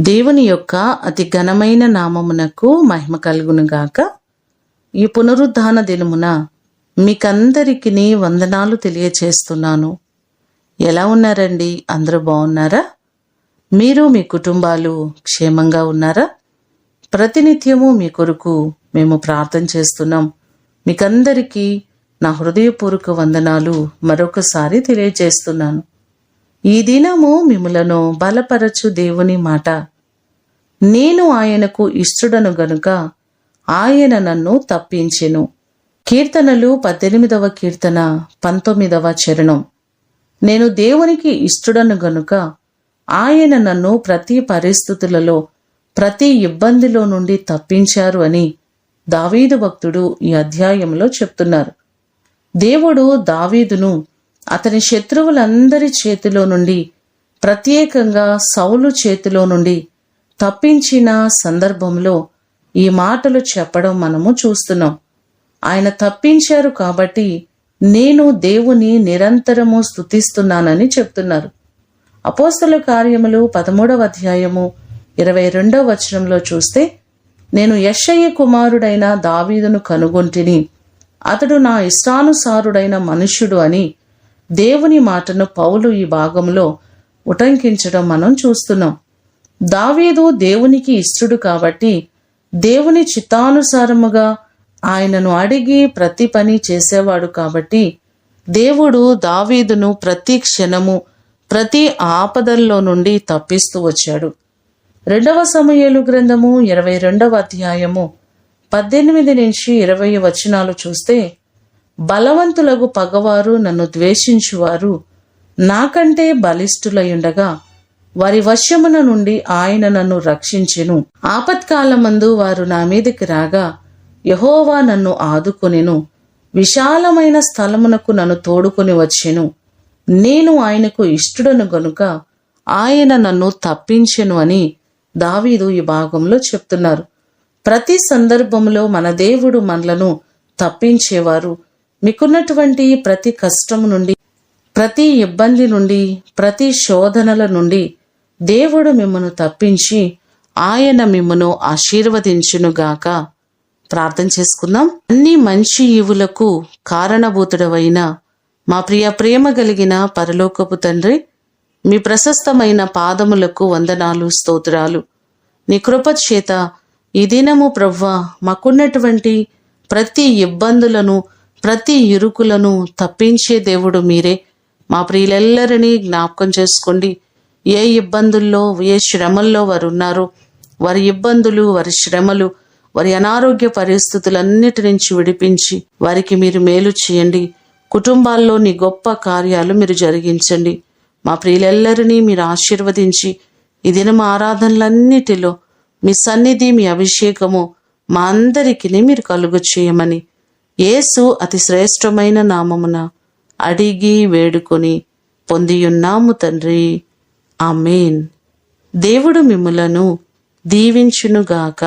దేవుని యొక్క అతి ఘనమైన నామమునకు మహిమ కలుగునుగాక. ఈ పునరుద్ధాన దినమున మీకందరికీ వందనాలు తెలియచేస్తున్నాను. ఎలా ఉన్నారండి? అందరూ బాగున్నారా? మీరు మీ కుటుంబాలు క్షేమంగా ఉన్నారా? ప్రతినిత్యము మీ కొరకు మేము ప్రార్థన చేస్తున్నాం. మీకందరికీ నా హృదయపూర్వక వందనాలు మరొకసారి తెలియజేస్తున్నాను. ఈ దినము మిమ్ములను బలపరచు దేవుని మాట. నేను ఆయనకు ఇష్టడను గనుక ఆయన నన్ను తప్పించెను. కీర్తనలు 18వ కీర్తన 19వ చరణం. నేను దేవునికి ఇష్టడను గనుక ఆయన నన్ను ప్రతి పరిస్థితులలో ప్రతి ఇబ్బందిలో నుండి తప్పించారు అని దావీదు భక్తుడు ఈ అధ్యాయంలో చెప్తున్నారు. దేవుడు దావీదును అతని శత్రువులందరి చేతిలో నుండి, ప్రత్యేకంగా సౌలు చేతిలో నుండి తప్పించిన సందర్భంలో ఈ మాటలు చెప్పడం మనము చూస్తున్నాం. ఆయన తప్పించారు కాబట్టి నేను దేవుని నిరంతరము స్తుతిస్తున్నానని చెప్తున్నారు. అపోస్తల కార్యములు 13వ అధ్యాయము 22వ వచనంలో చూస్తే, నేను యెషయ కుమారుడైన దావీదును కనుగొంటిని, అతడు నా ఇష్టానుసారుడైన మనుష్యుడు అని దేవుని మాటను పౌలు ఈ భాగంలో ఉటంకించడం మనం చూస్తున్నాం. దావీదు దేవునికి ఇష్టడు కాబట్టి దేవుని చిత్తానుసారముగా ఆయనను అడిగి ప్రతి పని చేసేవాడు కాబట్టి దేవుడు దావీదును ప్రతి క్షణము ప్రతి ఆపదల్లో నుండి తప్పిస్తూ వచ్చాడు. 2వ సమూయేలు గ్రంథము 22వ అధ్యాయము 18 నుంచి 20 వచనాలు చూస్తే, బలవంతులకు పగవారు నన్ను ద్వేషించువారు నాకంటే బలిష్ఠులయుండగా వారి వశమున నుండి ఆయన నన్ను రక్షించెను. ఆపత్కాలమందు వారు నా మీదకి రాగా యెహోవా నన్ను ఆదుకొనెను. విశాలమైన స్థలమునకు నన్ను తోడుకొని వచ్చెను. నేను ఆయనకు ఇష్టడను గనుక ఆయన నన్ను తప్పించెను అని దావీదు ఈ భాగంలో చెప్తున్నారు. ప్రతి సందర్భంలో మన దేవుడు మనలను తప్పించేవారు. మీకున్నటువంటి ప్రతి కష్టం నుండి, ప్రతి ఇబ్బంది నుండి, ప్రతి శోధనల నుండి దేవుడు మిమ్మను తప్పించి ఆయన మిమ్మను ఆశీర్వదించునుగాక. ప్రార్థన చేసుకుందాం. అన్ని మంచి ఈవులకు కారణభూతుడవైన మా ప్రేమ కలిగిన పరలోకపు తండ్రి, మీ ప్రశస్తమైన పాదములకు వందనాలు, స్తోత్రాలు. నీ కృప చేత ఈ దినము ప్రభువా మాకున్నటువంటి ప్రతి ఇబ్బందులను, ప్రతి ఇరుకులను తప్పించే దేవుడు మీరే. మా ప్రియులెల్లరినీ జ్ఞాపకం చేసుకోండి. ఏ ఇబ్బందుల్లో, ఏ శ్రమల్లో వారు ఉన్నారో, వారి ఇబ్బందులు, వారి శ్రమలు, వారి అనారోగ్య పరిస్థితులన్నిటి నుంచి విడిపించి వారికి మీరు మేలు చేయండి. కుటుంబాల్లో నీ గొప్ప కార్యాలు మీరు జరిగించండి. మా ప్రియులెల్లరినీ మీరు ఆశీర్వదించి ఈ దినం ఆరాధనలన్నిటిలో మీ సన్నిధి, మీ అభిషేకము మా అందరికీ మీరు కలుగు చేయమని యేసు అతి శ్రేష్టమైన నామమున అడిగి వేడుకొని పొందియున్నాము తండ్రి. ఆమేన్. దేవుడు మిమ్ములను దీవించునుగాక.